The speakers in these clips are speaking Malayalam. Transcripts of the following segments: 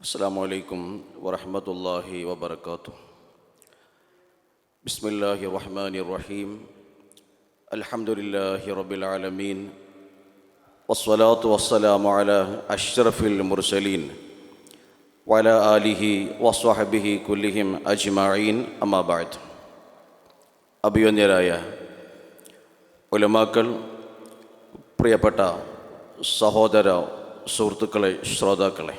السلام عليكم ورحمة الله وبركاته. بسم الله الرحمن الرحيم. الحمد لله رب العالمين، والصلاة والسلام على أشرف المرسلين وعلى آله وصحبه كلهم أجمعين. أما بعد. അഭിവന്യരായ ഉലമാക്കൾ, പ്രിയപ്പെട്ട സഹോദര സുഹൃത്തുക്കളെ, ശ്രോതാക്കളെ,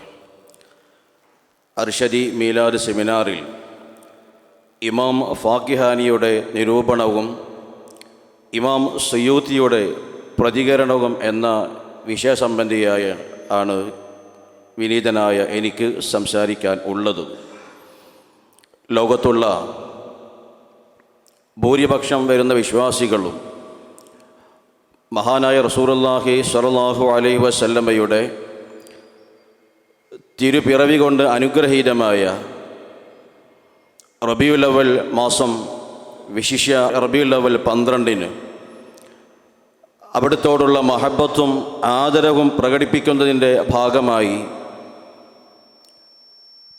അർഷദി മീലാദ് സെമിനാറിൽ ഇമാം ഫാക്കിഹാനിയുടെ നിരൂപണവും ഇമാം സുയൂത്തിയുടെ പ്രതികരണവും എന്ന വിഷയസംബന്ധിയായ ആണ് വിനീതനായ എനിക്ക് സംസാരിക്കാൻ ഉള്ളത്. ലോകത്തുള്ള ഭൂരിപക്ഷം വരുന്ന വിശ്വാസികളും മഹാനായ റസൂലുള്ളാഹി സ്വല്ലല്ലാഹു അലൈഹി വസല്ലമയുടെ തിരുപ്പിറവി കൊണ്ട് അനുഗ്രഹീതമായ റബീഉൽ അവ്വൽ മാസം, വിശിഷ്യ റബീഉൽ അവ്വൽ 12 അവിടുത്തോടുള്ള മഹബത്തും ആദരവും പ്രകടിപ്പിക്കുന്നതിൻ്റെ ഭാഗമായി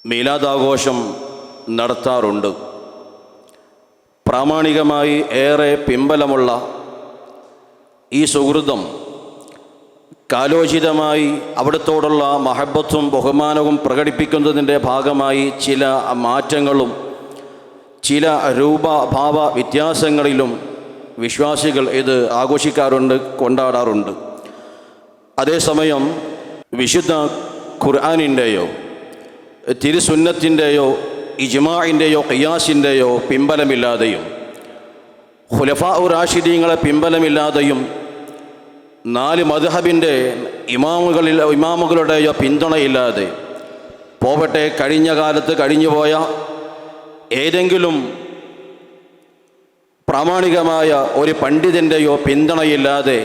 മീലാദാഘോഷം നടത്താറുണ്ട്. പ്രാമാണികമായി ഏറെ പിൻബലമുള്ള ഈ സുഹൃതം കാലോചിതമായി അവിടുത്തോടുള്ള മഹബത്തും ബഹുമാനവും പ്രകടിപ്പിക്കുന്നതിൻ്റെ ഭാഗമായി ചില മാറ്റങ്ങളും ചില രൂപഭാവ വ്യത്യാസങ്ങളിലും വിശ്വാസികൾ ഇത് ആഘോഷിക്കാറുണ്ട്, കൊണ്ടാടാറുണ്ട്. അതേസമയം വിശുദ്ധ ഖുർആനിൻ്റെയോ തിരുസുന്നത്തിൻ്റെയോ ഇജ്മാഇൻ്റെയോ ഖിയാസിൻ്റെയോ പിൻബലമില്ലാതെയും ഖുലഫാഉ റാഷിദീങ്ങളെ പിൻബലമില്ലാതെയും 4 മദ്ഹബിൻ്റെ ഇമാമുകളുടെയോ പിന്തുണയില്ലാതെ പോവട്ടെ, കഴിഞ്ഞ കാലത്ത് കഴിഞ്ഞുപോയ ഏതെങ്കിലും പ്രാമാണികമായ ഒരു പണ്ഡിതൻ്റെയോ പിന്തുണയില്ലാതെ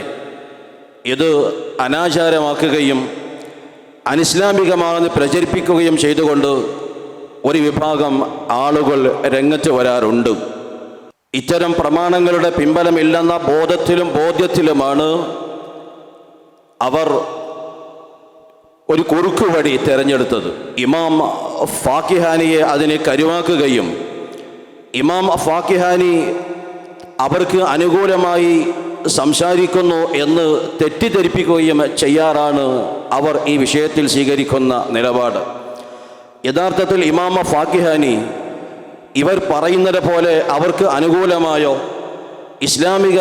ഇത് അനാചാരമാക്കുകയും അനിസ്ലാമികമാണെന്ന് പ്രചരിപ്പിക്കുകയും ചെയ്തുകൊണ്ട് ഒരു വിഭാഗം ആളുകൾ രംഗത്ത് വരാറുണ്ട്. ഇത്തരം പ്രമാണങ്ങളുടെ പിൻബലമില്ലെന്ന ബോധ്യത്തിലുമാണ് അവർ ഒരു കുറുക്കുവഴി തിരഞ്ഞെടുത്തത്. ഇമാം ഫാക്കിഹാനിയെ അതിനെ കരുവാക്കുകയും ഇമാം ഫാക്കിഹാനി അവർക്ക് അനുകൂലമായി സംസാരിക്കുന്നു എന്ന് തെറ്റിദ്ധരിപ്പിക്കുകയും ചെയ്യാറാണ് അവർ ഈ വിഷയത്തിൽ സ്വീകരിക്കുന്ന നിലപാട്. യഥാർത്ഥത്തിൽ ഇമാം ഫാക്കിഹാനി ഇവർ പറയുന്നത് പോലെ അവർക്ക് അനുകൂലമായോ ഇസ്ലാമിക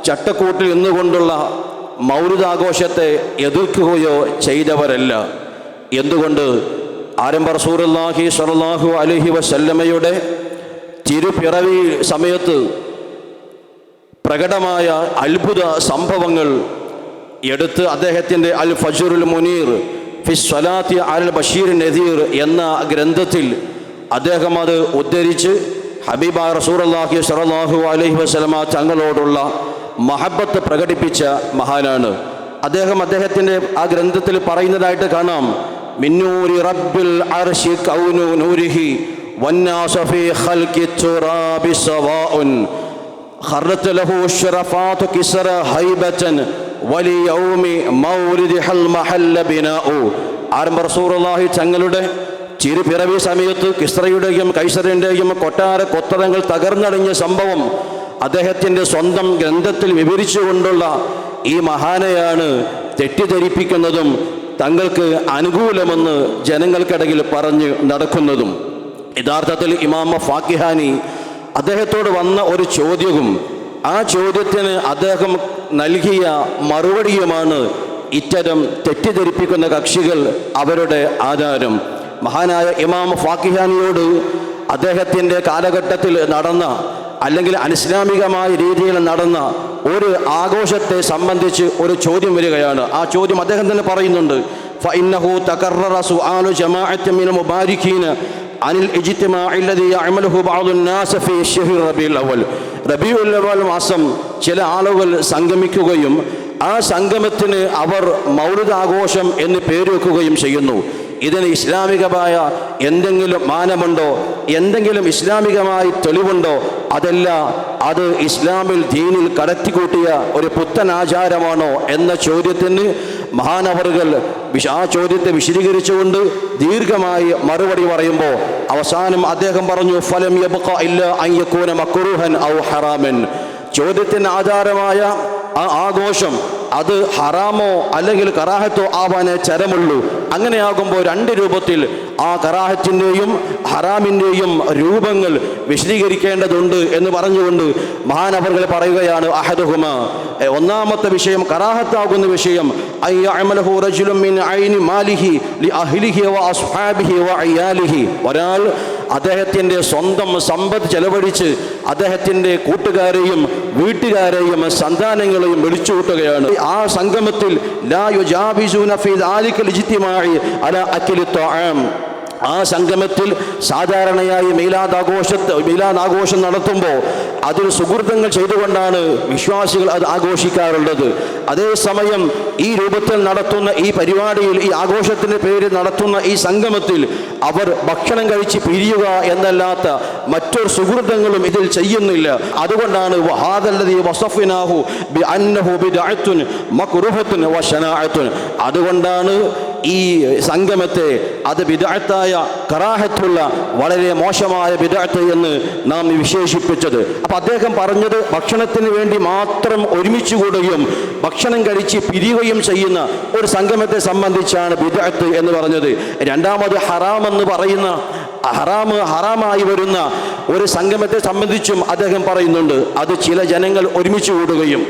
ചട്ടക്കൂട്ടിൽ നിന്നുകൊണ്ടുള്ള മൗലിദാഘോഷത്തെ എതിർക്കുകയോ ചെയ്തവരല്ല. എന്തുകൊണ്ട്? ആരംഭ റസൂലുള്ളാഹി സ്വല്ലല്ലാഹു അലൈഹി വസല്ലമയുടെ തിരുപ്പിറവി സമയത്ത് പ്രകടമായ അത്ഭുത സംഭവങ്ങൾ എടുത്ത് അദ്ദേഹത്തിൻ്റെ അൽ ഫജ്റുൽ മുനീർ ഫി സ്വലാത്തി അൽ ബഷീർ നദീർ എന്ന ഗ്രന്ഥത്തിൽ അദ്ദേഹം അത് ഉദ്ധരിച്ച് ഹബീബായ റസൂലുള്ളാഹി സ്വല്ലല്ലാഹു അലൈഹി വസല്ലമ തങ്ങളോടുള്ള മഹബത്ത് പ്രകടിപ്പിച്ച മഹാനാണ് അദ്ദേഹം. അദ്ദേഹത്തിൻ്റെ ആ ഗ്രന്ഥത്തിൽ പറയുന്നതായിട്ട് കാണാം, മിന്നൂരി റബ്ബിൽ അർശി കൗനു നൂരിഹി വന്നാസു ഫീ ഖൽഖി തുറാബി സവാഉൻ ഖറത്ത് ലഹു ശറഫാതു കിസ്റ ഹൈബതൻ വലി യൗമി മൗലിദിൽ മഹല്ല ബിനാഉ. ആരംഭ റസൂലുള്ളാഹി തങ്ങളുടെ തിരുപ്പിറവി സമയത്ത് കിസ്റയുടെയും കൈസറിൻ്റെയും കൊട്ടാരങ്ങൾ തകർന്നടിഞ്ഞ സംഭവം അദ്ദേഹത്തിൻ്റെ സ്വന്തം ഗ്രന്ഥത്തിൽ വിവരിച്ചുകൊണ്ടുള്ള ഈ മഹാനെയാണ് തെറ്റിദ്ധരിപ്പിക്കുന്നതും തങ്ങൾക്ക് അനുകൂലമെന്ന് ജനങ്ങൾക്കിടയിൽ പറഞ്ഞ് നടക്കുന്നതും. യഥാർത്ഥത്തിൽ ഇമാം ഫാക്കിഹാനി അദ്ദേഹത്തോട് വന്ന ഒരു ചോദ്യവും ആ ചോദ്യത്തിന് അദ്ദേഹം നൽകിയ മറുപടിയുമാണ് ഇത്തരം തെറ്റിദ്ധരിപ്പിക്കുന്ന കക്ഷികൾ അവരുടെ ആധാരം. മഹാനായ ഇമാം ഫാക്കിഹാനിയോട് അദ്ദേഹത്തിൻ്റെ കാലഘട്ടത്തിൽ നടന്ന അല്ലെങ്കിൽ അനിസ്ലാമികമായ രീതിയിൽ നടന്ന ഒരു ആഘോഷത്തെ സംബന്ധിച്ച് ഒരു ചോദ്യം വരികയാണ്. ആ ചോദ്യം അദ്ദേഹം തന്നെ പറയുന്നുണ്ട്, ഫഇന്നഹു തകററ സുആലു ജമാഅത്തിൻ മിനൽ മുബാരികീന അനിൽ ഇജ്തിമാഇ അല്ലദീ യഅമലുഹു ബഅദുൻ നാസ് ഫീ ശഹ്രി റബീഉൽ അവ്വൽ. റബീഉൽ അവ്വൽ മാസം ചില ആളുകൾ സംഗമിക്കുകയും ആ സംഗമത്തിന് അവർ മൗലിദ് ആഘോഷം എന്ന് പേര് വെക്കുകയും ചെയ്യുന്നു. ഇതിന് ഇസ്ലാമികമായ എന്തെങ്കിലും മാനമുണ്ടോ, എന്തെങ്കിലും ഇസ്ലാമികമായി തെളിവുണ്ടോ? അതല്ല, അത് ഇസ്ലാമിൽ ദീനിൽ കടത്തിക്കൂട്ടിയ ഒരു പുത്തൻ ആചാരമാണോ എന്ന ചോദ്യത്തിന് മഹാനവറുകൾ ആ ചോദ്യത്തെ വിശദീകരിച്ചുകൊണ്ട് ദീർഘമായി മറുപടി പറയുമ്പോൾ അവസാനം അദ്ദേഹം പറഞ്ഞു, ഫലം യബ്ഖ ഇല്ലാ അൻ യകൂന മക്റൂഹൻ ഔ ഹറാമൻ. ചോദ്യത്തിന് ആധാരമായ ആ ആഘോഷം അത് ഹറാമോ അല്ലെങ്കിൽ കറാഹത്തോ ആവാനേ ചരമുള്ളൂ. അങ്ങനെയാകുമ്പോൾ രണ്ട് രൂപത്തിൽ ആ കറാഹത്തിൻ്റെയും ഹറാമിൻ്റെയും രൂപങ്ങൾ വിശദീകരിക്കേണ്ടതുണ്ട് എന്ന് പറഞ്ഞുകൊണ്ട് മഹാനവറുകൾ പറയുകയാണ്, അഹദുഹുമ, ഒന്നാമത്തെ വിഷയം കറാഹത്താകുന്ന വിഷയം, അയ്യഅമലഹു റജുലുൻ മിൻ ഐനി മാലിഹി ലിഅഹ്ലിഹി വഅസ്ഹാബിഹി വഅയാലിഹി, ഒരാൾ അദ്ദേഹത്തിൻ്റെ സ്വന്തം സമ്പത്ത് ചെലവഴിച്ച് അദ്ദേഹത്തിൻ്റെ കൂട്ടുകാരെയും വീട്ടുകാരെയും സന്താനങ്ങളെയും വിളിച്ചുകൂട്ടുകയാണ്. ആ സംഗമത്തിൽ ലാ യുജാബിസൂന ഫീ ദാലികൽ ഇജ്തിമാഇ അലാ അക്ലി ത്വആം, ആ സംഗമത്തിൽ സാധാരണയായി മീലാദാഘോഷം നടത്തുമ്പോൾ അതിൽ സുഹൃത്തുക്കൾ ചെയ്തുകൊണ്ടാണ് വിശ്വാസികൾ അത് ആഘോഷിക്കാറുള്ളത്. അതേസമയം ഈ രൂപത്തിൽ നടത്തുന്ന ഈ പരിപാടിയിൽ, ഈ ആഘോഷത്തിൻ്റെ പേരിൽ നടത്തുന്ന ഈ സംഗമത്തിൽ അവർ ഭക്ഷണം കഴിച്ച് പിരിയുക എന്നല്ലാത്ത മറ്റൊരു സുഹൃത്തുക്കളും ഇതിൽ ചെയ്യുന്നില്ല. അതുകൊണ്ടാണ് വഹാദല്ലദീ വസഫ്നാഹു ബിഅന്നഹു ബിദ്അത്തുൻ മക്റൂഹത്തുൻ വശനാഅത്തുൻ, അതുകൊണ്ടാണ് ഈ സംഗമത്തെ അത് ബിദ്അത്തായ കറാഹത്തുള്ള വളരെ മോശമായ ബിദ്അത്ത് എന്ന് നാം വിശേഷിപ്പിച്ചത്. അപ്പം അദ്ദേഹം പറഞ്ഞത് ഭക്ഷണത്തിന് വേണ്ടി മാത്രം ഒരുമിച്ച് കൂടുകയും ഭക്ഷണം കഴിച്ച് പിരിയുകയും ചെയ്യുന്ന ഒരു സംഗമത്തെ സംബന്ധിച്ചാണ് ബിദ്അത്ത് എന്ന് പറഞ്ഞത്. രണ്ടാമത് ഹറാം എന്ന് പറയുന്ന ഹറാമായി വരുന്ന ഒരു സംഗമത്തെ സംബന്ധിച്ചും അദ്ദേഹം പറയുന്നുണ്ട്. അത് ചില ജനങ്ങൾ ഒരുമിച്ച് കൂടുകയും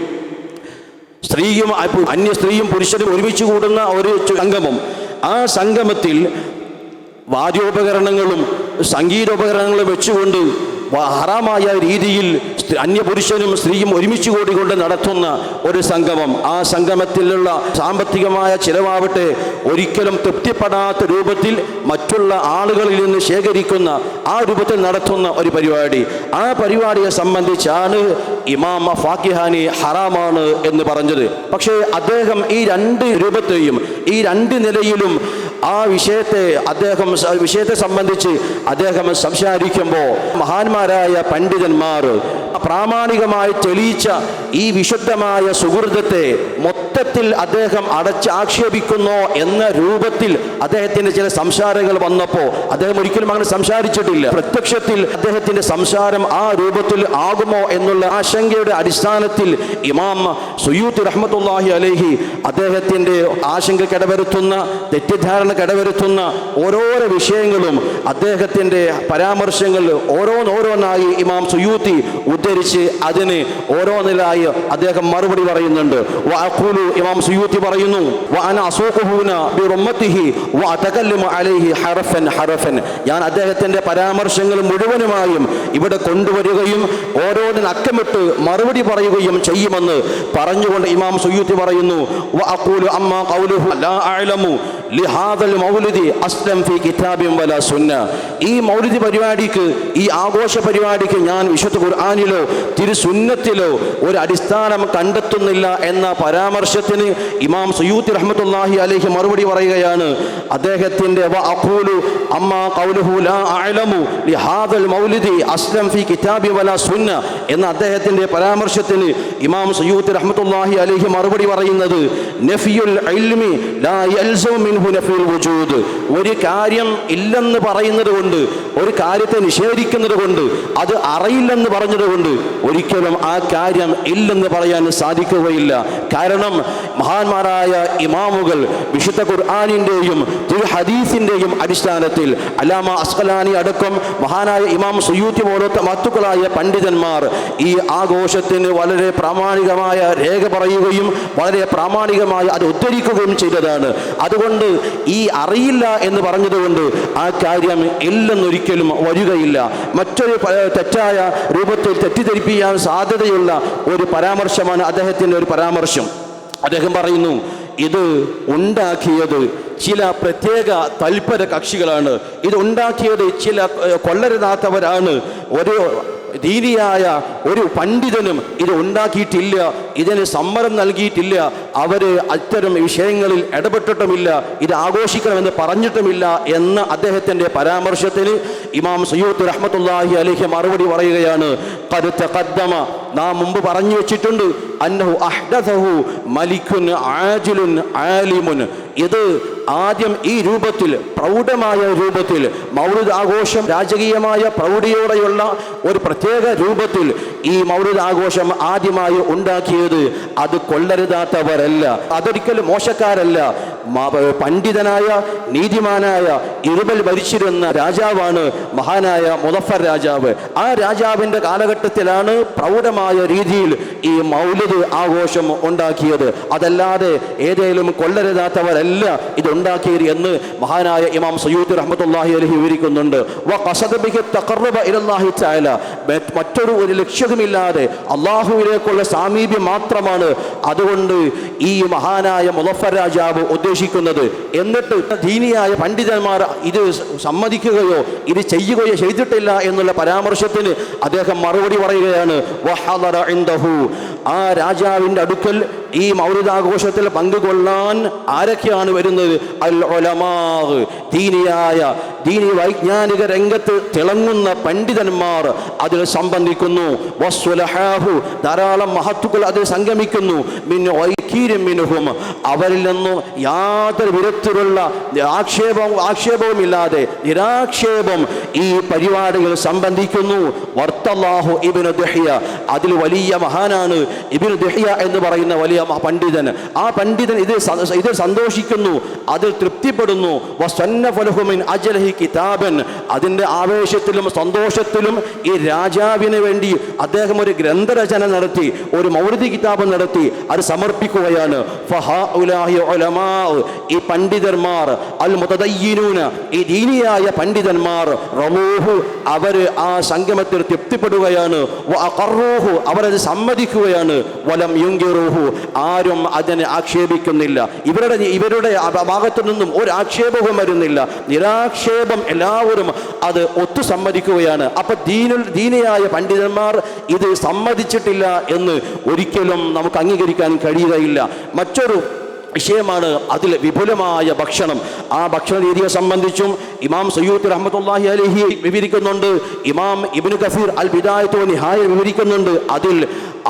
അന്യ സ്ത്രീയും പുരുഷനും ഒരുമിച്ച് കൂടുന്ന ഒരു സംഗമം, ആ സംഗമത്തിൽ വാദ്യോപകരണങ്ങളും സംഗീതോപകരണങ്ങളും വെച്ചുകൊണ്ട് ഹറാമായ രീതിയിൽ അന്യപുരുഷനും സ്ത്രീയും ഒരുമിച്ച് കൂടിക്കൊണ്ട് നടത്തുന്ന ഒരു സംഗമം, ആ സംഗമത്തിലുള്ള സാമ്പത്തികമായ ചിലവാവട്ടെ ഒരിക്കലും തൃപ്തിപ്പെടാത്ത രൂപത്തിൽ മറ്റുള്ള ആളുകളിൽ നിന്ന് ശേഖരിക്കുന്ന ആ രൂപത്തിൽ നടത്തുന്ന ഒരു പരിപാടി, ആ പരിപാടിയെ സംബന്ധിച്ചാണ് ഇമാം ഫാക്കിഹാനി ഹറാമാണ് എന്ന് പറഞ്ഞത്. പക്ഷേ അദ്ദേഹം ഈ രണ്ട് രൂപത്തെയും ഈ രണ്ട് നിലയിലും ആ വിഷയത്തെ സംബന്ധിച്ച് അദ്ദേഹം സംസാരിക്കുമ്പോൾ മഹാന്മാരായ പണ്ഡിതന്മാർ പ്രാമാണികമായി തെളിയിച്ച ഈ വിശുദ്ധമായ സുഹൃതത്തെ മൊത്തത്തിൽ അദ്ദേഹം ആക്ഷേപിക്കുന്നു എന്ന രൂപത്തിൽ അദ്ദേഹത്തിന്റെ ചില സംസാരങ്ങൾ വന്നപ്പോൾ അദ്ദേഹം ഒരിക്കലും അങ്ങനെ സംസാരിച്ചിട്ടില്ല. പ്രത്യക്ഷത്തിൽ അദ്ദേഹത്തിന്റെ സംസാരം ആ രൂപത്തിൽ ആകുമോ എന്നുള്ള ആശങ്കയുടെ അടിസ്ഥാനത്തിൽ ഇമാം സുയൂത്തി റഹ്മത്തുള്ളാഹി അലൈഹി അദ്ദേഹത്തിന്റെ ആശങ്ക കടവരുത്തുന്ന, തെറ്റിദ്ധാരണ കടവരുത്തുന്ന ഓരോരോ വിഷയങ്ങളും അദ്ദേഹത്തിന്റെ പരാമർശങ്ങൾ ഓരോന്നായി ഇമാം സുയൂത്തി ഉദ്ധരിച്ച് അതിന് ഓരോന്നിലായി അദ്ദേഹം മറുപടി പറയുന്നുണ്ട്. വഅഖൂലു, ഇമാം സുയൂത്തി പറയുന്നു, വഅന അസൂഖുഹുന ബിറുമ്മത്തിഹി വഅതകല്ലമു അലൈഹി ഹറഫൻ, ഞാൻ അദ്ദേഹത്തിന്റെ പരാമർശങ്ങൾ മുഴുവനുമായും ഇവിടെ കൊണ്ടുവരികയും ഓരോന്നിന് അക്കമിട്ട് മറുപടി പറയുകയും ചെയ്യുമെന്ന് പറഞ്ഞുകൊണ്ട് ഇമാം സുയൂത്തി പറയുന്നു, വഅഖൂലു അമ്മാ ഖൗലുഹു ലാ അഅലമു ലിഹാദൽ മൗലിദി അസ്ലം ഫീ കിതാബിൻ വലാ സുന്ന, ഈ മൗലിദ് പരിപാടിക്ക്, ഈ ആഘോഷ പരിപാടിക്ക് ഞാൻ വിശുദ്ധ ഖുർആനിലോ തിരുസുന്നത്തിലോ ഒരു അടിസ്ഥാനം കണ്ടെത്തുന്നില്ല എന്ന പരാമർശത്തിന് ഇമാം സുയൂത്തി റഹ്മത്തുള്ളാഹി അലൈഹി മറുപടി പറയുകയാണ്. അദ്ദേഹത്തിന്റെ വഅഖൂലു അമ്മാ ഖൗലുഹു ലാ അഅലമു ലിഹാദൽ മൗലിദി അസ്ലം ഫീ കിതാബി വലാ സുന്ന എന്ന അദ്ദേഹത്തിന്റെ പരാമർശത്തിന് ഇമാം സുയൂത്തി റഹ്മത്തുള്ളാഹി അലൈഹി മറുപടി പറയുന്നത്, നഫിയുൽ ഇൽമി ലാ യൽസമു മിൻഹു നഫിയുൽ വുജൂദ്, ഒരു കാര്യം ഇല്ലെന്ന് പറയുന്നത് കൊണ്ട്, ഒരു കാര്യത്തെ നിഷേധിക്കുന്നത് കൊണ്ട്, അത് അറിയില്ലെന്ന് പറഞ്ഞത് കൊണ്ട് ഒരിക്കലും ആ കാര്യം ഇല്ലെന്ന് പറയാൻ സാധിക്കുകയില്ല. കാരണം മഹാന്മാരായ ഇമാമുകൾ വിശുദ്ധ ഖുർആനിന്റെയും തിരു ഹദീസിന്റെയും അടിസ്ഥാനത്തിൽ അല്ലാമ അസ്ഖലാനി അടക്കം മഹാനായ ഇമാം സുയൂത്തി പോലത്തെ മത്തുക്കളായ പണ്ഡിതന്മാർ ഈ ആഘോഷത്തിന് വളരെ പ്രാമാണികമായ രേഖ പറയുകയും വളരെ പ്രാമാണികമായി അത് ഉദ്ധരിക്കുകയും ചെയ്തതാണ്. അതുകൊണ്ട് ഈ അറിയില്ല എന്ന് പറഞ്ഞതുകൊണ്ട് ആ കാര്യം ഇല്ലെന്നൊരിക്കലും വരികയില്ല. മറ്റൊരു തെറ്റായ രൂപത്തിൽ തെറ്റിദ്ധരിപ്പിക്കാൻ സാധ്യതയുള്ള ഒരു പരാമർശമാണ് അദ്ദേഹത്തിൻ്റെ ഒരു പരാമർശം. അദ്ദേഹം പറയുന്നു, ഇത് ഉണ്ടാക്കിയത് ചില പ്രത്യേക തൽപര കക്ഷികളാണ്, ഇത് ഉണ്ടാക്കിയത് ചില കൊള്ളരുതാത്തവരാണ്, ദീനിയായ ഒരു പണ്ഡിതനും ഇത് ഉണ്ടാക്കിയിട്ടില്ല, ഇതിന് സമ്മതം നൽകിയിട്ടില്ല, അവർ അത്തരം വിഷയങ്ങളിൽ ഇടപെട്ടിട്ടുമില്ല, ഇത് ആഘോഷിക്കണമെന്ന് പറഞ്ഞിട്ടുമില്ല എന്ന അദ്ദേഹത്തിൻ്റെ പരാമർശത്തിന് ഇമാം സയ്യൂത്ത് റഹ്മത്തുള്ളാഹി അലൈഹി മറുപടി പറയുകയാണ്, ഖദ് തഖദ്ദമ, നാം മുമ്പ് പറഞ്ഞു വെച്ചിട്ടുണ്ട്, അന്നഹു അഹ്ദഥഹു മലിക്കുൻ ആജിലുൻ ആലിമുൻ, ഇത് ആദ്യം ഈ രൂപത്തിൽ പ്രൗഢമായ രൂപത്തിൽ മൗലിദ് ആഘോഷം രാജകീയമായ പ്രൗഢിയോടെയുള്ള ഒരു പ്രത്യേക രൂപത്തിൽ ഈ മൗലിദ് ആഘോഷം ആദ്യമായി ഉണ്ടാക്കിയത് അത് കൊള്ളരുതാത്തവരല്ല, അതൊരിക്കലും മോശക്കാരല്ല, പണ്ഡിതനായ നീതിമാനായ ഇരുമൽ ഭരിച്ചിരുന്ന രാജാവാണ് മഹാനായ മുദഫർ രാജാവ്. ആ രാജാവിൻ്റെ കാലഘട്ടത്തിലാണ് പ്രൗഢമായ രീതിയിൽ ഈ മൗലിദ് ആഘോഷം ഉണ്ടാക്കിയത്, അതല്ലാതെ ഏതേലും കൊള്ളരുതാത്തവരല്ല ഇതുണ്ടാക്കിയത് എന്ന് മഹാനായ ഇമാം സയ്യൂത്ത് റഹ്മത്തുള്ളാഹി അലൈഹി വിവരിക്കുന്നുണ്ട്. മറ്റൊരു ലക്ഷ്യവുമില്ലാതെ അള്ളാഹുവിലേക്കുള്ള സാമീപ്യം മാത്രമാണ് അതുകൊണ്ട് ഈ മഹാനായ മുദഫർ രാജാവ് ഉദ്ദേശിക്കുന്നത്. എന്നിട്ട് ദീനിയായ പണ്ഡിതന്മാർ ഇത് സമ്മതിക്കുകയോ ഇത് ചെയ്യുകയോ ചെയ്തിട്ടില്ല എന്നുള്ള പരാമർശത്തിന് അദ്ദേഹം മറുപടി പറയുകയാണ്, വഹദറ ഇൻദഹു, ആ രാജാവിൻ്റെ അടുക്കൽ ഈ മൗലിദാഘോഷത്തിൽ പങ്കുകൊള്ളാൻ ആരൊക്കെയാണ് വരുന്നത്? അൽ ഉലമാ, ദീനി വൈജ്ഞാനിക രംഗത്ത് തിളങ്ങുന്ന പണ്ഡിതന്മാർ അതിൽ സംബന്ധിക്കുന്നു. വസ്സുലഹാഹു, ധാരാളം മഹത്തുക്കൾ അതിൽ സംഗമിക്കുന്നു. മിൻഹും, അവരിൽ നിന്നും യാതൊരു വിധത്തിലുള്ള ആക്ഷേപവുമില്ലാതെ നിരാക്ഷേപം ഈ പരിപാടികൾ സംബന്ധിക്കുന്നു. വർത്തല്ലാഹു ഇബ്നു ദുഹിയ, അതിൽ വലിയ മഹാനാണ് ഇബ്നു ദുഹിയ എന്ന് പറയുന്ന വലിയ പണ്ഡിതൻ. ആ പണ്ഡിതൻ ഇതിൽ സന്തോഷിക്കുന്നു, അതിൽ തൃപ്തിപ്പെടുന്നു. കിതാബൻ, അതിൻ്റെ ആവേശത്തിലും സന്തോഷത്തിലും ഈ രാജാവിന് വേണ്ടി അദ്ദേഹം ഒരു ഗ്രന്ഥരചന നടത്തി, ഒരു മൗലിദ് കിതാബ് നടത്തി, അത് സമർപ്പിക്കുകയാണ്. ഈ പണ്ഡിതന്മാർ അൽ മുതദയ്യിനൂന, ഈ ദീനിയായ പണ്ഡിതന്മാർ, റമൂഹു, അവർ ആ സംഗമത്തിൽ തൃപ്തിപ്പെടുകയാണ്. വഅഖറൂഹു, അവരത് സമ്മതിക്കുകയാണ്. വലം യുൻകിറൂഹു, ആരും അതിനെ ആക്ഷേപിക്കുന്നില്ല. ഇവരുടെ ഭാഗത്തു നിന്നും ഒരു ആക്ഷേപവും വരുന്നില്ല, നിരാക്ഷേപം എല്ലാവരും അത് ഒത്തു സമ്മതിക്കുകയാണ്. അപ്പൊ ദീനിയായ പണ്ഡിതന്മാർ ഇത് സമ്മതിച്ചിട്ടില്ല എന്ന് ഒരിക്കലും നമുക്ക് അംഗീകരിക്കാൻ കഴിയുകയില്ല. മറ്റൊരു വിഷയമാണ് അതിൽ വിപുലമായ ഭക്ഷണം. ആ ഭക്ഷണ രീതിയെ സംബന്ധിച്ചും ഇമാം സയ്യൂത്ത് റഹ്മത്തുള്ളാഹി അലൈഹി വിവരിക്കുന്നുണ്ട്, ഇമാം ഇബ്നു കസീർ അൽ ബിദായത്തു വനിഹായ വിവരിക്കുന്നുണ്ട്. അതിൽ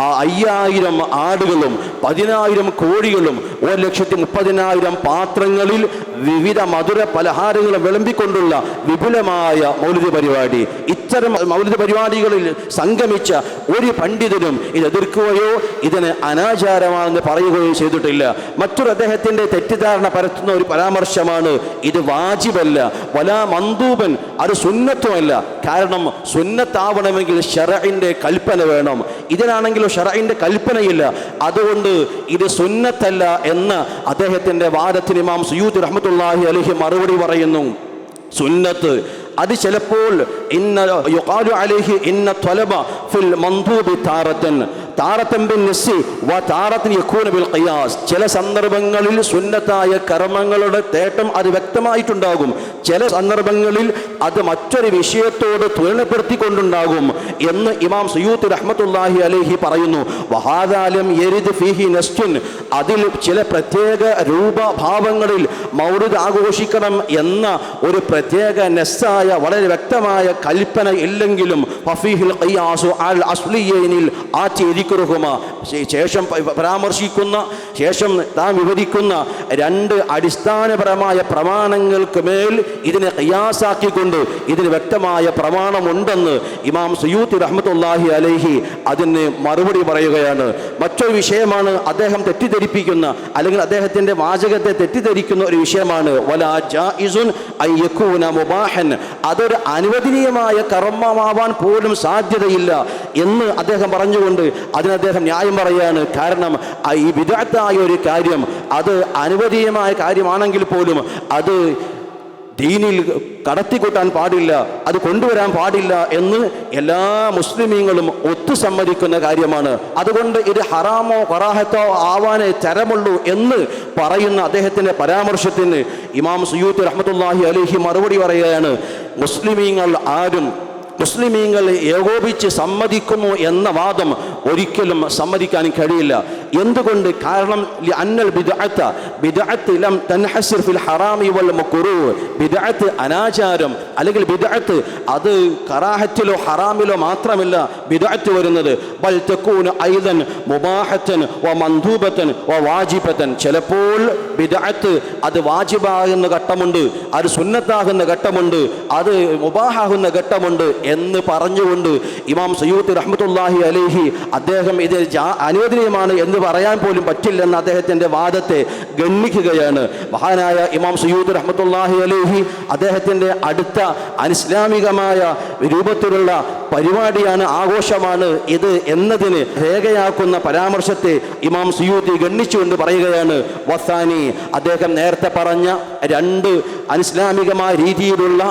5000 ആടുകളും 10000 കോഴികളും 1,30,000 പാത്രങ്ങളിൽ വിവിധ മധുര പലഹാരങ്ങൾ വിളമ്പിക്കൊണ്ടുള്ള വിപുലമായ മൗലിദ് പരിപാടി. ഇത്തരം മൗലിദ് പരിപാടികളിൽ സംഗമിച്ച ഒരു പണ്ഡിതനും ഇത് എതിർക്കുകയോ ഇതിന് അനാചാരമാണെന്ന് പറയുകയോ ചെയ്തിട്ടില്ല. മറ്റൊരു അദ്ദേഹത്തിൻ്റെ തെറ്റിദ്ധാരണ പരത്തുന്ന ഒരു പരാമർശമാണ്, ഇത് വാജിബല്ല, വലാ മന്ദൂബൻ, അത് സുന്നത്തുമല്ല. കാരണം സുന്നത്താവണമെങ്കിൽ ശറഇന്റെ കൽപ്പന വേണം, ഇതിനാണെങ്കിലും ശറഇന്റെ കൽപ്പനയില്ല. അതുകൊണ്ട് ഇത് സുന്നത്തല്ല എന്ന അദ്ദേഹത്തിൻ്റെ വാദത്തിന് ഇമാം സയ്യൂത്ത് റഹ്മത്തുള്ളാഹി അലൈഹി മറുപടി പറയുന്നു, സുന്നത്ത് അത് ചിലപ്പോൾ യുഖാലു അലൈഹി ഇന്ന ത്വലബ ഫിൽ മൻദൂബി താറത്തൻ ബിൻ നസ്സി വ താറത്തൻ യകൂന ബിൽ ഖിയാസ്. ചില സന്ദർഭങ്ങളിൽ സുന്നത്തായ കർമ്മങ്ങളുടെ തേട്ടം അത് വ്യക്തമായിട്ടുണ്ടാകും, ചില സന്ദർഭങ്ങളിൽ അത് മറ്റൊരു വിഷയത്തോട് തുലനപ്പെടുത്തിക്കൊണ്ടുണ്ടാകും എന്ന് ഇമാം സയ്യൂത്ത് റഹ്മത്തുള്ളാഹി അലൈഹി പറയുന്നു. വഹാദാ ലം യരിദ് ഫീഹി നസ്സുൻ, അതിൽ ചില പ്രത്യേക രൂപഭാവങ്ങളിൽ മൗലിദ് ആഘോഷിക്കണം എന്ന ഒരു പ്രത്യേക നസ്സായ വളരെ വ്യക്തമായ കൽപ്പന ഇല്ലെങ്കിലും ഫഫീഹിൽ ഖിയാസു അൽ അസ്ലിയൈനിൽ ശേഷം പരാമർശിക്കുന്ന ശേഷം താൻ വിവരിക്കുന്ന 2 അടിസ്ഥാനപരമായ പ്രമാണങ്ങൾക്ക് മേൽ ഇതിനെ ഖിയാസാക്കിക്കൊണ്ട് ഇതിന് വ്യക്തമായ പ്രമാണമുണ്ടെന്ന് ഇമാം സയ്യൂത്തി റഹ്മത്തുള്ളാഹി അലൈഹി അതിന് മറുപടി പറയുകയാണ്. മറ്റൊരു വിഷയമാണ് അദ്ദേഹം തെറ്റിദ്ധരിപ്പിക്കുന്ന അല്ലെങ്കിൽ അദ്ദേഹത്തിൻ്റെ വാചകത്തെ തെറ്റിദ്ധരിക്കുന്ന ഒരു വിഷയമാണ് വലാ ജായിസുൻ അൻ യകൂന മുബാഹൻ, അതൊരു അനുവദനീയമായ കർമ്മമാവാൻ പോലും സാധ്യതയില്ല എന്ന് അദ്ദേഹം പറഞ്ഞുകൊണ്ട് അതിന് അദ്ദേഹം ന്യായം പറയുകയാണ്. കാരണം ഈ ബിദ്അത്തായ ഒരു കാര്യം അത് അനുവദനീയമായ കാര്യമാണെങ്കിൽ പോലും അത് ദീനിൽ കടത്തിക്കൂട്ടാൻ പാടില്ല, അത് കൊണ്ടുവരാൻ പാടില്ല എന്ന് എല്ലാ മുസ്ലിമീങ്ങളും ഒത്തുസമ്മതിക്കുന്ന കാര്യമാണ്. അതുകൊണ്ട് ഇത് ഹറാമോ കറാഹത്തോ ആവാനേ തരമുള്ളൂ എന്ന് പറയുന്ന അദ്ദേഹത്തിൻ്റെ പരാമർശത്തിന് ഇമാം സയ്യൂത്ത് റഹ്മത്തുള്ളാഹി അലൈഹി മറുപടി പറയുകയാണ്, മുസ്ലിമീങ്ങൾ ആരും മുസ്ലിമീങ്ങൾ ഏകോപിച്ച് സമ്മതിക്കുന്നു എന്ന വാദം ഒരിക്കലും സമ്മതിക്കാൻ കഴിയില്ല. എന്തുകൊണ്ട്? കാരണം അന്നൽ ബിദ്അത്ത് ലം തൻഹസിർ ഫിൽ ഹറാമി വൽ മക്റൂഹ്. ബിദ്അത്ത് അനാചാരം അല്ലെങ്കിൽ ബിദ്അത്ത് അത് കറാഹത്തിലോ ഹറാമിലോ മാത്രമല്ല ബിദ്അത്ത് വരുന്നത്. ബൽ തകൂന ഐദൻ മുബാഹത്തൻ വ മൻദൂബത്തൻ വ വാജിബത്തൻ. ചിലപ്പോൾ ബിദ്അത്ത് അത് വാജിബാകുന്ന ഘട്ടമുണ്ട്, അത് സുന്നത്താകുന്ന ഘട്ടമുണ്ട്, അത് മുബാഹാകുന്ന ഘട്ടമുണ്ട് എന്ന് പറഞ്ഞുകൊണ്ട് ഇമാം സയ്യൂത്തി റഹ്മത്തുള്ളാഹി അലൈഹി അദ്ദേഹം ഇത് അനുവദനീയമാണ് എന്ന് പറയാൻ പോലും പറ്റില്ലെന്ന് അദ്ദേഹത്തിൻ്റെ വാദത്തെ ഗണ്ണിക്കുകയാണ്. മഹാനായ ഇമാം സയ്യൂത്തി റഹ്മത്തുള്ളാഹി അലൈഹി അദ്ദേഹത്തിൻ്റെ അടുത്ത അനിസ്ലാമികമായ രൂപത്തിലുള്ള പരിപാടിയാണ്, ആഘോഷമാണ് ഇത് എന്നതിന് രേഖയാക്കുന്ന പരാമർശത്തെ ഇമാം സയ്യൂത്തി ഗണ്ണിച്ചുകൊണ്ട് പറയുകയാണ്. വസാനി, അദ്ദേഹം നേരത്തെ പറഞ്ഞ രണ്ട് അനിസ്ലാമികമായ രീതിയിലുള്ള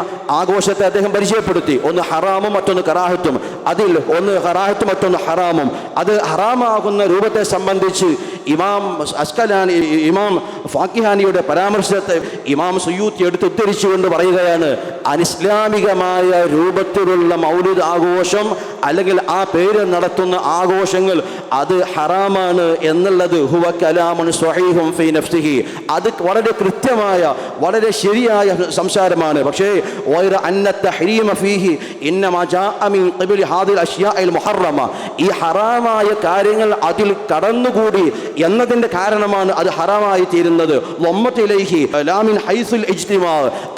ആഘോഷത്തെ അദ്ദേഹം പരിചയപ്പെടുത്തി. ഒന്ന് ഹറാമും മറ്റൊന്ന് കറാഹത്തും. അതിൽ ഒന്ന് കറാഹത്തും മറ്റൊന്ന് ഹറാമും. അത് ഹറാമാകുന്ന രൂപത്തെ സംബന്ധിച്ച് ഇമാം അസ്കലാനി, ഇമാം ഫാക്കിഹാനിയുടെ പരാമർശത്തെ ഇമാം സുയൂത്തി എടുത്ത് ഉദ്ധരിച്ചുകൊണ്ട് പറയുകയാണ്, അനിസ്ലാമികമായ രൂപത്തിലുള്ള മൗലിദ് ആഘോഷം അല്ലെങ്കിൽ ആ പേര് നടത്തുന്ന ആഘോഷങ്ങൾ അത് ഹറാമാണ് എന്നുള്ളത് ഹുവ കലാമുൻ സ്വഹീഹുൻ ഫീ നഫ്സിഹി. അത് വളരെ കൃത്യമായ വളരെ ശരിയായ സംസാരമാണ്. പക്ഷേ വൈറ അന്ന തഹ്രീമ ഫീഹി ഇന്നമാ ജാഅ മിൻ ഖിബലി ഹാദിൽ അഷ്യാഇൽ മുഹറമ. ഈ ഹറാമായ കാര്യങ്ങൾ അതിൽ കടന്നുകൂടി എന്നതിൻ്റെ കാരണമാണ് അത് ഹറാമായി തീരുന്നത്. ലമ്മത്തിലൈഹി ലാ മിൻ ഹൈസുൽ ഇജ്തിമാ.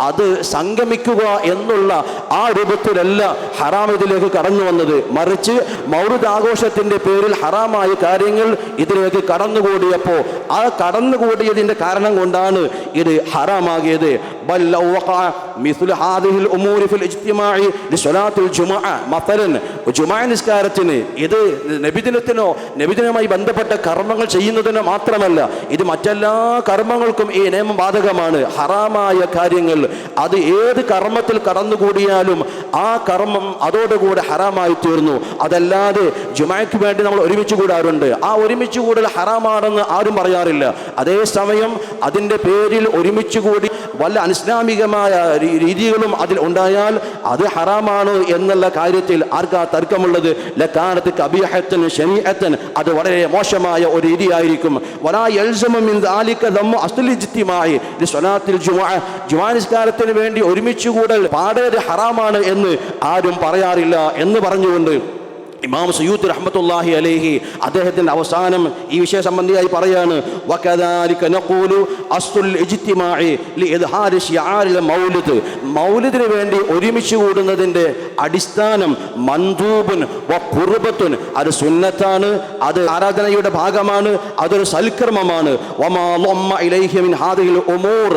അത് സംഗമിക്കുക എന്നുള്ള ആ രൂപത്തിലല്ല ഹറാം ഇതിലേക്ക് കടന്നു വന്നത്. മറിച്ച് മൗലിദ് ആഘോഷത്തിൻ്റെ പേരിൽ ഹറാമായ കാര്യങ്ങൾ ഇതിലേക്ക് കടന്നുകൂടിയപ്പോൾ ആ കടന്നുകൂടിയതിൻ്റെ കാരണം കൊണ്ടാണ് ഇത് ഹറാമാകിയത്. ബൽ ലൗ വഖഅ മിസ്ലു ഹാദിഹിൽ ഉമൂരി ഫിൽ ഇജ്തിമാഇ ലിസ്വലാത്തിൽ ജുമുഅ മസലൻ. ജുമുഅ നിസ്കാരത്തിന് ഇത് നബിദിനത്തിനോ നബിദിനവുമായി ബന്ധപ്പെട്ട കർമ്മങ്ങൾ ചെയ്യുന്നതിനോ മാത്രമല്ല, ഇത് മറ്റെല്ലാ കർമ്മങ്ങൾക്കും ഈ നിയമം ബാധകമാണ്. ഹറാമായ കാര്യങ്ങൾ അത് ഏത് കർമ്മത്തിൽ കടന്നുകൂടിയാലും ആ കർമ്മം അതോടുകൂടെ ഹറാമായി തീർന്നു. അതല്ലാതെ ജുമുഅയ്ക്ക് വേണ്ടി നമ്മൾ ഒരുമിച്ച് കൂടാറുണ്ട്. ആ ഒരുമിച്ച് കൂടൽ ഹറാമാണെന്ന് ആരും പറയാറില്ല. അതേസമയം അതിൻ്റെ പേരിൽ ഒരുമിച്ച് കൂടി വല്ല അനിസ്ലാമികമായ രീതികളും അതിൽ ഉണ്ടായാൽ അത് ഹറാമാണ് എന്നുള്ള കാര്യത്തിൽ ആർക്കാ തർക്കമുള്ളത്? ലക്കാനത്ത് കബീഹത്തൻ ശനീഅത്തൻ, അത് വളരെ മോശമായ ഒരു രീതിയായിരിക്കും. വലാ യൽസമു മിൻ ദാലിക ദമ്മു അസ്ലിൽ ഇജ്തിമാഇ ലിസ്വലാത്തിൽ ജുമുഅ. ജുമുഅ നിസ്കാരത്തിന് വേണ്ടി ഒരുമിച്ച് കൂടൽ പാടേ ഹറാമാണ് എന്ന് ആരും പറയാറില്ല എന്ന് പറഞ്ഞുകൊണ്ട് ഇമാം സയ്യൂത്തി റഹ്മത്തുള്ളാഹി അലൈഹി അദ്ദേഹത്തിൻ്റെ അവസാനം ഈ വിഷയ സംബന്ധിയായി പറയാണ്, വകദാലിക നഖൂലു അസ്ലുൽ ഇജ്തിമാഇ ലിഇദ്ഹാരി ശിആരിൽ മൗലിദ്. മൗലിദിന് വേണ്ടി ഒരുമിച്ച് കൂടുന്നതിൻ്റെ അടിസ്ഥാനം മൻദൂബുൻ വ ഖുർബത്തുൻ, അത് സുന്നത്താണ്, അത് ആരാധനയുടെ ഭാഗമാണ്, അതൊരു സൽക്കർമ്മമാണ്. വമാ ലമ്മ ഇലൈഹി മിൻ ഹാദിഹിൽ ഉമൂർ,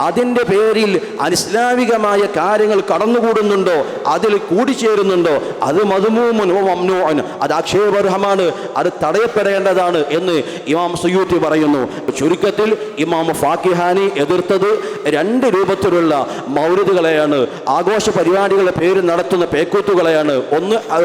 അതിൻ്റെ പേരിൽ അനിസ്ലാമികമായ കാര്യങ്ങൾ കടന്നുകൂടുന്നുണ്ടോ, അതിൽ കൂടിച്ചേരുന്നുണ്ടോ, അത് മദ്മൂമുൻ വ മംനൂ, അത് ആക്ഷേപർഹമാണ്, അത് തടയപ്പെടേണ്ടതാണ് എന്ന് ഇമാം സുയൂത്തി പറയുന്നു. ചുരുക്കത്തിൽ ഇമാം ഫാക്കിഹാനി എതിർത്തത് രണ്ട് രൂപത്തിലുള്ള മൗലിദുകളെയാണ്, ആഘോഷ പരിപാടികളുടെ പേര് നടത്തുന്ന പേക്കൂത്തുകളെയാണ്.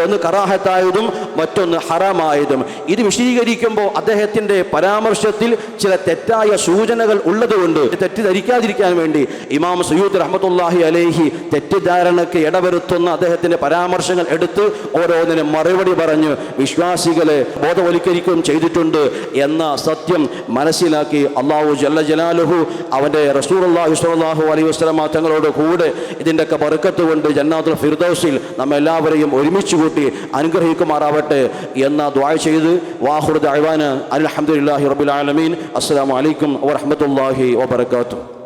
ഒന്ന് കറാഹത്തായതും മറ്റൊന്ന് ഹറാമായതും. ഇത് വിശദീകരിക്കുമ്പോൾ അദ്ദേഹത്തിൻ്റെ പരാമർശത്തിൽ ചില തെറ്റായ സൂചനകൾ ഉള്ളതുകൊണ്ട് തെറ്റിദ്ധരിക്കാതിരിക്കാൻ വേണ്ടി ഇമാം സുയൂത്തി റഹ്മത്തുള്ളാഹി അലൈഹി തെറ്റിദ്ധാരണയ്ക്ക് ഇടവരുത്തുന്ന അദ്ദേഹത്തിൻ്റെ പരാമർശങ്ങൾ എടുത്ത് ഓരോന്നിനും മറുപടി പറഞ്ഞ് വിശ്വാസികളെ ബോധവൽക്കരിക്കുകയും ചെയ്തിട്ടുണ്ട് എന്ന സത്യം മനസ്സിലാക്കി അല്ലാഹു ജല്ല ജലാലുഹു അവൻ്റെ റസൂലുള്ളാഹി സ്വല്ലല്ലാഹു അലൈഹി വസല്ലമ തങ്ങളോട് കൂടെ ഇതിൻ്റെയൊക്കെ ബർക്കത്ത് കൊണ്ട് ജന്നാത്തുൽ ഫിർദൗസിൽ നമ്മെല്ലാവരെയും ഒരുമിച്ച് കൂട്ടി അനുഗ്രഹിക്കുമാറാവട്ടെ എന്ന ദുആ ചെയ്ത് വാഖിറു ദഅ്വാന അൽഹംദുലില്ലാഹി റബ്ബിൽ ആലമീൻ. അസ്സലാമു അലൈക്കും വറഹ്മത്തുള്ളാഹി വബറകാതുഹു.